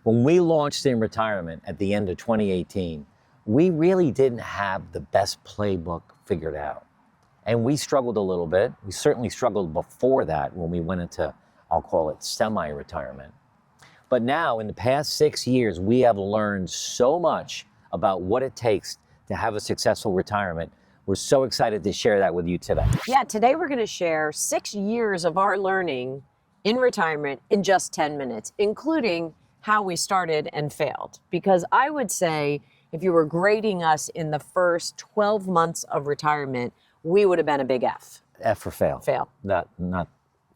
When we launched in retirement at the end of 2018, we really didn't have the best playbook figured out. And we struggled a little bit. We certainly struggled before that when we went into, I'll call it semi-retirement. But now, in the past 6 years, we have learned so much about what it takes to have a successful retirement. We're so excited to share that with you today. Yeah, today we're going to share 6 years of our learning in retirement in just 10 minutes, including how we started and failed. Because I would say if you were grading us in the first 12 months of retirement, we would have been a big F. F for fail. Fail. Not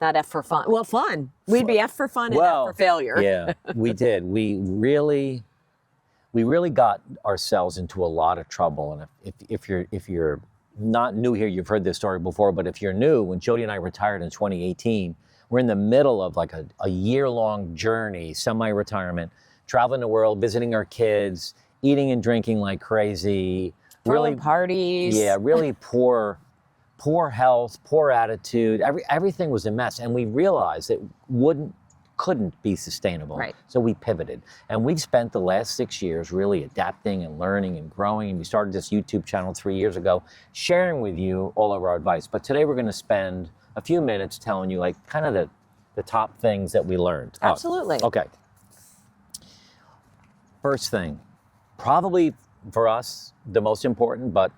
F for fun. Well, fun. We'd be F for fun and F for failure. Yeah, we did. We really got ourselves into a lot of trouble. And if you're not new here, you've heard this story before, but if you're new, when Jody and I retired in 2018, we're in the middle of like a year-long journey, semi-retirement, traveling the world, visiting our kids, eating and drinking like crazy. Throwing parties. Yeah, really poor health, poor attitude. Everything was a mess. And we realized it couldn't be sustainable. Right. So we pivoted. And we've spent the last 6 years really adapting and learning and growing. And we started this YouTube channel 3 years ago, sharing with you all of our advice. But today we're going to spend a few minutes telling you like kind of the top things that we learned. Absolutely. Okay. First thing, probably for us, the most important, but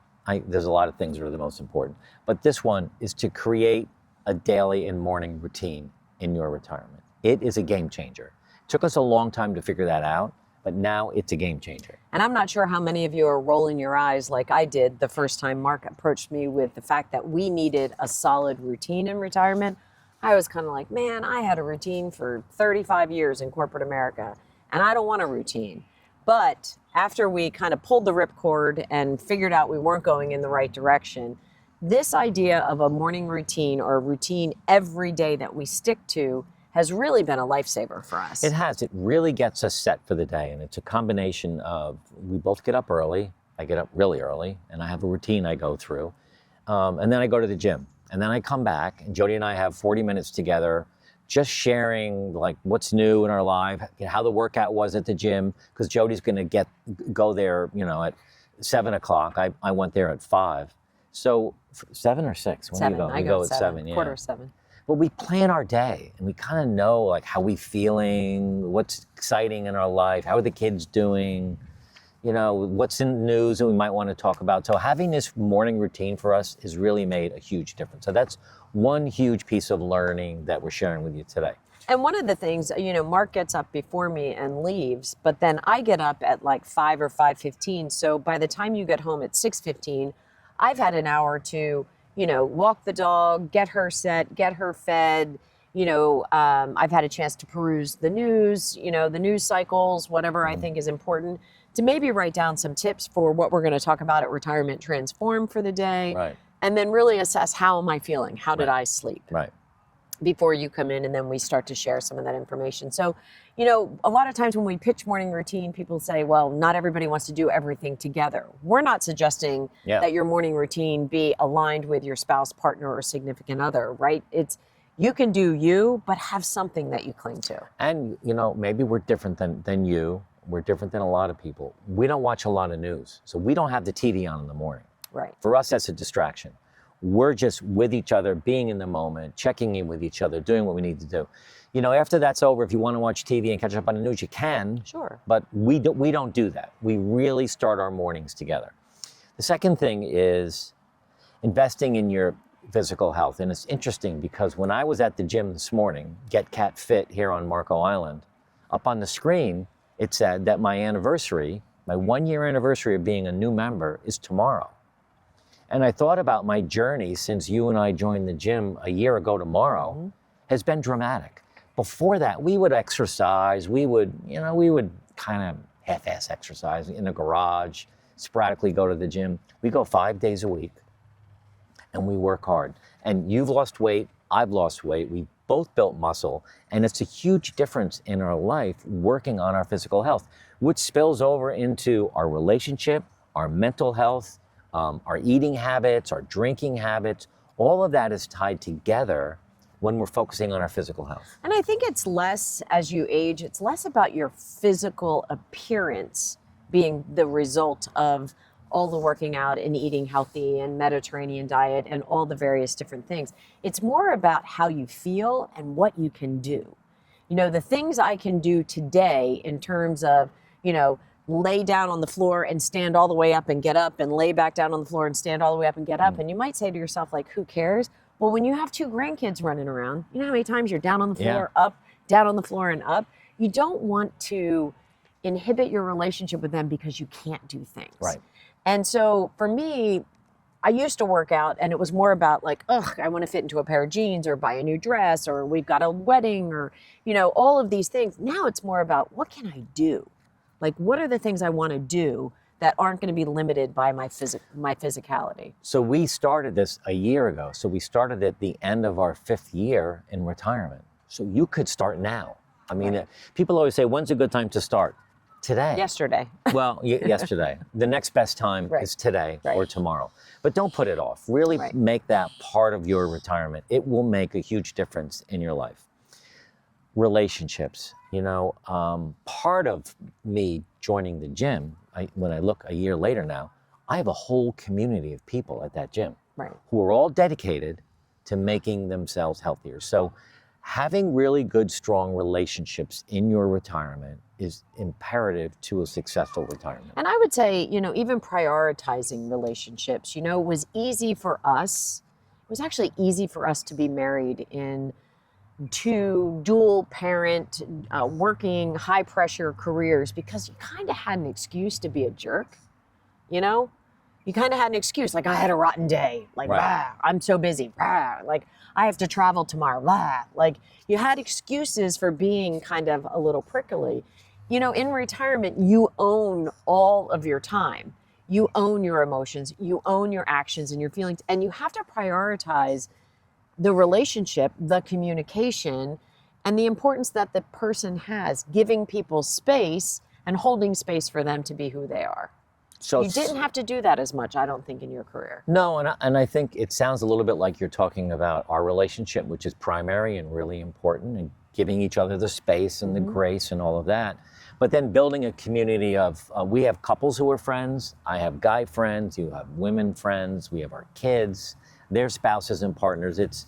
there's a lot of things that are the most important. But this one is to create a daily and morning routine in your retirement. It is a game changer. It took us a long time to figure that out, but now it's a game changer. And I'm not sure how many of you are rolling your eyes like I did the first time Mark approached me with the fact that we needed a solid routine in retirement. I was kind of like, man, I had a routine for 35 years in corporate America, and I don't want a routine. But after we kind of pulled the ripcord and figured out we weren't going in the right direction, this idea of a morning routine or a routine every day that we stick to has really been a lifesaver for us. It has. It really gets us set for the day. And it's a combination of, we both get up early. I get up really early, and I have a routine I go through. And then I go to the gym. And then I come back, and Jody and I have 40 minutes together, just sharing like what's new in our life, how the workout was at the gym, because Jody's going to go there, at 7 o'clock. I went there at 5. So 7 or 6? When 7. do you go? I You go at at 7. Yeah. Quarter of 7. But we plan our day, and we kind of know like how we feeling, what's exciting in our life, how are the kids doing, what's in the news that we might want to talk about. So having this morning routine for us has really made a huge difference. So that's one huge piece of learning that we're sharing with you today. And one of the things, Mark gets up before me and leaves, but then I get up at like 5 or 5:15. So by the time you get home at 6:15, I've had an hour to walk the dog, get her set, get her fed. I've had a chance to peruse the news, the news cycles, whatever I think is important, to maybe write down some tips for what we're going to talk about at Retirement Transform for the day. Right. And then really assess, how am I feeling? How did I sleep? Right. Before you come in, and then we start to share some of that information. So, a lot of times when we pitch morning routine, people say, well, not everybody wants to do everything together. We're not suggesting that your morning routine be aligned with your spouse, partner, or significant other, right? You can do you, but have something that you cling to. And, maybe we're different than you. We're different than a lot of people. We don't watch a lot of news, so we don't have the TV on in the morning. Right. For us, that's a distraction. We're just with each other, being in the moment, checking in with each other, doing what we need to do. After that's over, if you want to watch TV and catch up on the news, you can. Sure. But we don't do that. We really start our mornings together. The second thing is investing in your physical health. And it's interesting because when I was at the gym this morning, Get Cat Fit here on Marco Island, up on the screen, it said that my 1-year anniversary of being a new member is tomorrow. And I thought about my journey since you and I joined the gym a year ago tomorrow has been dramatic. Before that, we would exercise. We would kind of half-ass exercise in the garage, sporadically go to the gym. We go 5 days a week, and we work hard. And you've lost weight. I've lost weight. We both built muscle. And it's a huge difference in our life working on our physical health, which spills over into our relationship, our mental health, our eating habits, our drinking habits. All of that is tied together when we're focusing on our physical health. And I think it's less, as you age, it's less about your physical appearance being the result of all the working out and eating healthy and Mediterranean diet and all the various different things. It's more about how you feel and what you can do. You know, the things I can do today in terms of, you know, lay down on the floor and stand all the way up and get up, and lay back down on the floor and stand all the way up and get up. And you might say to yourself, like, who cares? Well, when you have 2 grandkids running around, you know how many times you're down on the floor, up, down on the floor and up? You don't want to inhibit your relationship with them because you can't do things. Right. And so for me, I used to work out and it was more about like, ugh, I want to fit into a pair of jeans or buy a new dress, or we've got a wedding, or, you know, all of these things. Now it's more about, what can I do? Like, what are the things I want to do that aren't going to be limited by my physicality? So we started this a year ago. So we started at the end of our 5th year in retirement. So you could start now. I mean, people always say, when's a good time to start? Today. Yesterday. Well, yesterday. The next best time is today or tomorrow. But don't put it off. Really make that part of your retirement. It will make a huge difference in your life. Relationships. You know, part of me joining the gym, when I look a year later now, I have a whole community of people at that gym who are all dedicated to making themselves healthier. So having really good, strong relationships in your retirement is imperative to a successful retirement. And I would say, you know, even prioritizing relationships, you know, was easy for us. It was actually easy for us to be married in 2 dual parent, working high pressure careers, because you kind of had an excuse to be a jerk, you know? You kind of had an excuse, like, I had a rotten day, like, I'm so busy, like, I have to travel tomorrow, like, you had excuses for being kind of a little prickly. You know, in retirement, you own all of your time. You own your emotions, you own your actions and your feelings, and you have to prioritize the relationship, the communication, and the importance that the person has, giving people space and holding space for them to be who they are. So you didn't have to do that as much, I don't think, in your career. No, and I think it sounds a little bit like you're talking about our relationship, which is primary and really important, and giving each other the space and the grace and all of that. But then building a community of, we have couples who are friends, I have guy friends, you have women friends, we have our kids, their spouses and partners. It's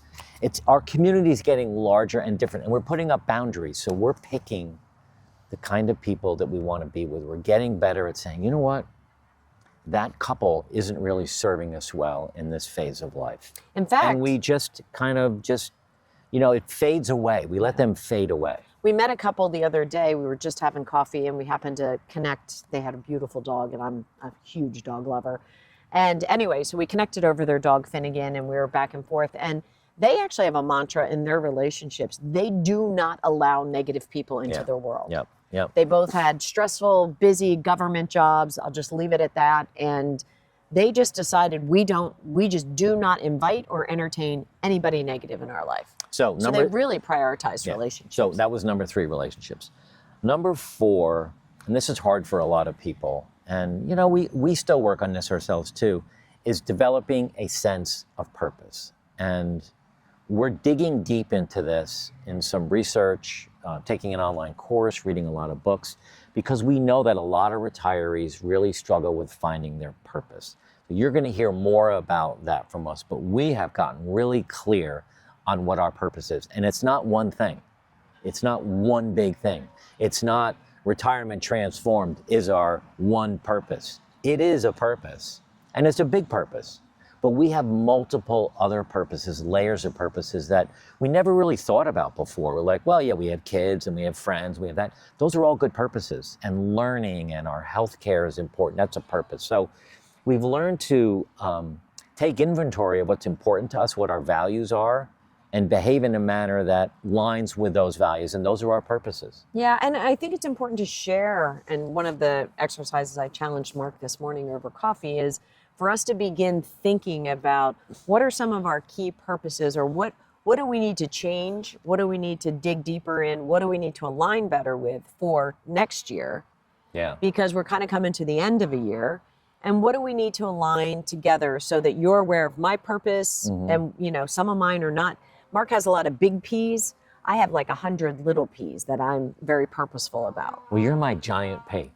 our community is getting larger and different, and we're putting up boundaries. So we're picking the kind of people that we want to be with. We're getting better at saying, you know what? That couple isn't really serving us well in this phase of life. In fact, and we just kind of you know, it fades away. We let them fade away. We met a couple the other day. We were just having coffee and we happened to connect. They had a beautiful dog, and I'm a huge dog lover. And anyway, so we connected over their dog Finnegan, and we were back and forth. And they actually have a mantra in their relationships. They do not allow negative people into their world. Yep. They both had stressful, busy government jobs. I'll just leave it at that. And they just decided we just do not invite or entertain anybody negative in our life. So they really prioritize relationships. So that was number 3, relationships. Number 4, and this is hard for a lot of people, and you know, we still work on this ourselves too, is developing a sense of purpose. And we're digging deep into this in some research, taking an online course, reading a lot of books, because we know that a lot of retirees really struggle with finding their purpose. So you're going to hear more about that from us, but we have gotten really clear on what our purpose is. And it's not one thing. It's not one big thing. It's not retirement transformed is our one purpose. It is a purpose, and it's a big purpose. But we have multiple other purposes, layers of purposes that we never really thought about before. We're like, well, yeah, we have kids and we have friends, we have that. Those are all good purposes. And learning and our healthcare is important. That's a purpose. So we've learned to take inventory of what's important to us, what our values are, and behave in a manner that lines with those values. And those are our purposes. Yeah, and I think it's important to share. And one of the exercises I challenged Mark this morning over coffee is for us to begin thinking about what are some of our key purposes, or what do we need to change? What do we need to dig deeper in? What do we need to align better with for next year? Yeah. Because we're kind of coming to the end of a year. And what do we need to align together so that you're aware of my purpose and, you know, some of mine are not. Mark has a lot of big P's. I have like 100 little P's that I'm very purposeful about. Well, you're my giant P.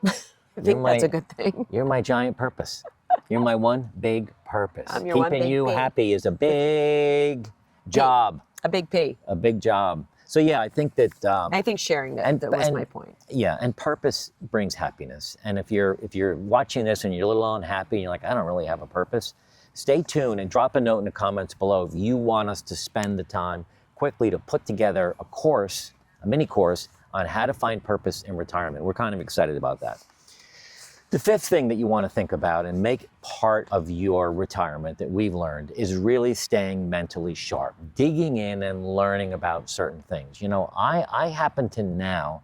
I think that's a good thing. You're my giant purpose. You're my one big purpose. I'm your one Keeping big you P. happy is a big job. A big P. A big job. So yeah, I think that. I think sharing that was my point. Yeah, and purpose brings happiness. And if you're watching this and you're a little unhappy, and you're like, I don't really have a purpose, stay tuned and drop a note in the comments below if you want us to spend the time quickly to put together a course, a mini course on how to find purpose in retirement. We're kind of excited about that. The fifth thing that you want to think about and make part of your retirement that we've learned is really staying mentally sharp, digging in and learning about certain things. You know, I happen to now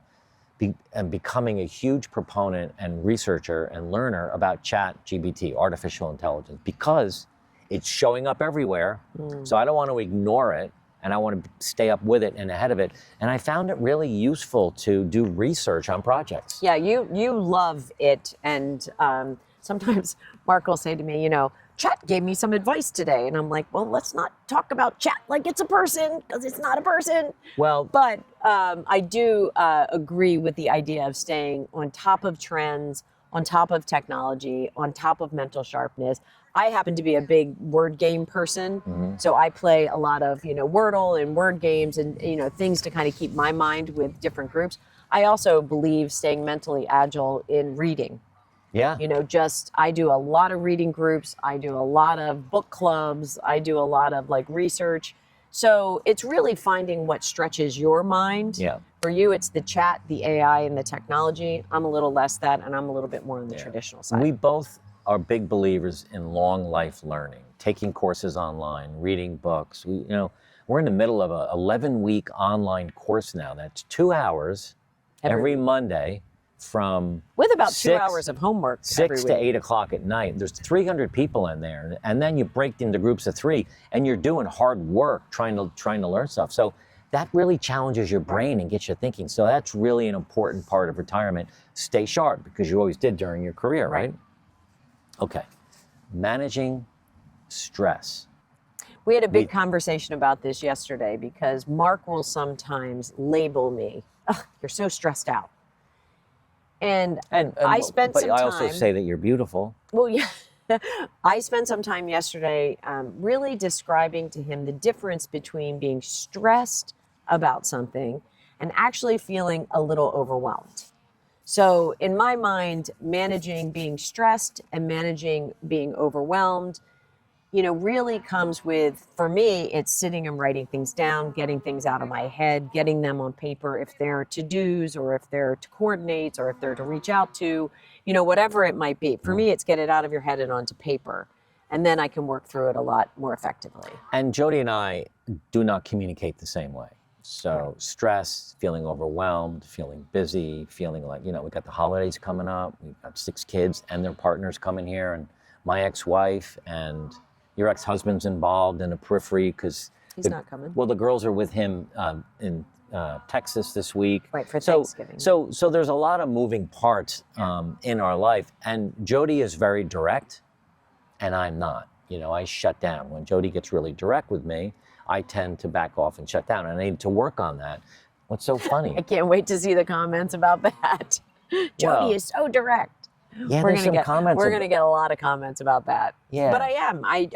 be becoming a huge proponent and researcher and learner about ChatGPT, artificial intelligence, because it's showing up everywhere. So I don't want to ignore it. And I want to stay up with it and ahead of it. And I found it really useful to do research on projects. Yeah, you love it. And sometimes Mark will say to me, you know, Chat gave me some advice today. And I'm like, well, let's not talk about Chat like it's a person, because it's not a person. Well, but I do agree with the idea of staying on top of trends, on top of technology, on top of mental sharpness. I happen to be a big word game person, so I play a lot of, you know, Wordle and word games and, you know, things to kind of keep my mind with different groups. I also believe staying mentally agile in reading. yeah. You know, I do a lot of reading groups. I do a lot of book clubs. I do a lot of like research. So it's really finding what stretches your mind. Yeah. For you, it's the chat, the AI, and the technology. I'm a little less that, and I'm a little bit more on the traditional side. We both are big believers in long life learning, taking courses online, reading books. We're in the middle of a 11-week online course now. That's 2 hours every Monday from with about 2 hours of homework 6 to 8 o'clock at night. There's 300 people in there, and then you break into groups of 3, and you're doing hard work trying to learn stuff. So that really challenges your brain and gets you thinking. So that's really an important part of retirement. Stay sharp, because you always did during your career, right? Okay, managing stress. We had a big conversation about this yesterday, because Mark will sometimes label me, "Ugh, you're so stressed out." And I spent some time. But I also say that you're beautiful. Well, yeah. I spent some time yesterday really describing to him the difference between being stressed about something and actually feeling a little overwhelmed. So in my mind, managing being stressed and managing being overwhelmed, you know, really comes with, for me, it's sitting and writing things down, getting things out of my head, getting them on paper if they're to-dos or if they're to coordinate or if they're to reach out to, you know, whatever it might be. For me, it's get it out of your head and onto paper. And then I can work through it a lot more effectively. And Jody and I do not communicate the same way. So stress, feeling overwhelmed, feeling busy, feeling like, you know, we got the holidays coming up. We've got 6 kids and their partners coming here, and my ex-wife and your ex-husband's involved in a periphery because he's not coming. Well, the girls are with him in Texas this week. Right, for Thanksgiving. So there's a lot of moving parts in our life, and Jody is very direct, and I'm not. You know, I shut down. When Jody gets really direct with me, I tend to back off and shut down, and I need to work on that. What's so funny? I can't wait to see the comments about that. Jody is so direct. Yeah, there's some comments. We're going to get a lot of comments about that. Yeah. But I am. I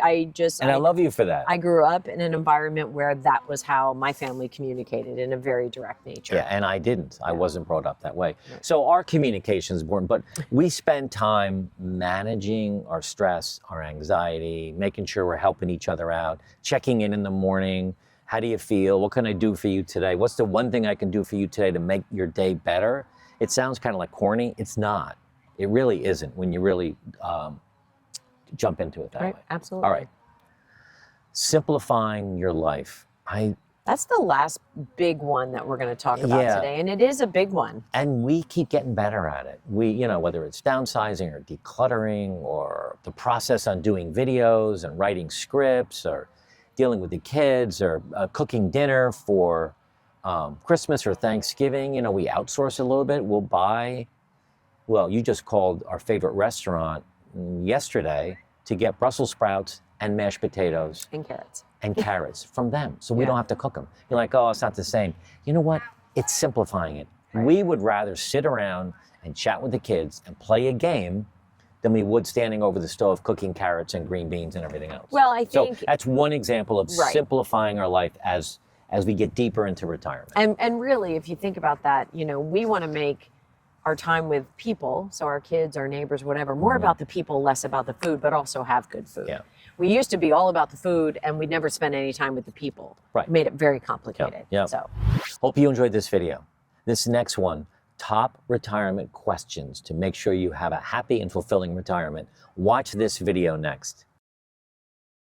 love you for that. I grew up in an environment where that was how my family communicated, in a very direct nature. Yeah, and I didn't. I wasn't brought up that way. Right. So our communication is important, but we spend time managing our stress, our anxiety, making sure we're helping each other out, checking in the morning. How do you feel? What can I do for you today? What's the one thing I can do for you today to make your day better? It sounds kind of like corny. It's not. It really isn't when you really jump into it that way. Absolutely. All right. Simplifying your life. That's the last big one that we're going to talk about today, and it is a big one. And we keep getting better at it. Whether it's downsizing or decluttering or the process on doing videos and writing scripts or dealing with the kids or cooking dinner for Christmas or Thanksgiving. We outsource a little bit. We'll buy. Well, you just called our favorite restaurant yesterday to get Brussels sprouts and mashed potatoes And carrots. and carrots from them. So we Yeah. don't have to cook them. You're like, oh, it's not the same. You know what? It's simplifying it. We would rather sit around and chat with the kids and play a game than we would standing over the stove cooking carrots and green beans and everything else. Well, I think so that's one example of Right. simplifying our life as we get deeper into retirement. And really, if you think about that, you know, we want to make our time with people, so our kids, our neighbors, whatever, more about the people, less about the food, but also have good food. Yeah. We used to be all about the food, and we'd never spend any time with the people. Right. Made it very complicated. Yeah. So, Hope you enjoyed this video. This next one, top retirement questions to make sure you have a happy and fulfilling retirement. Watch this video next.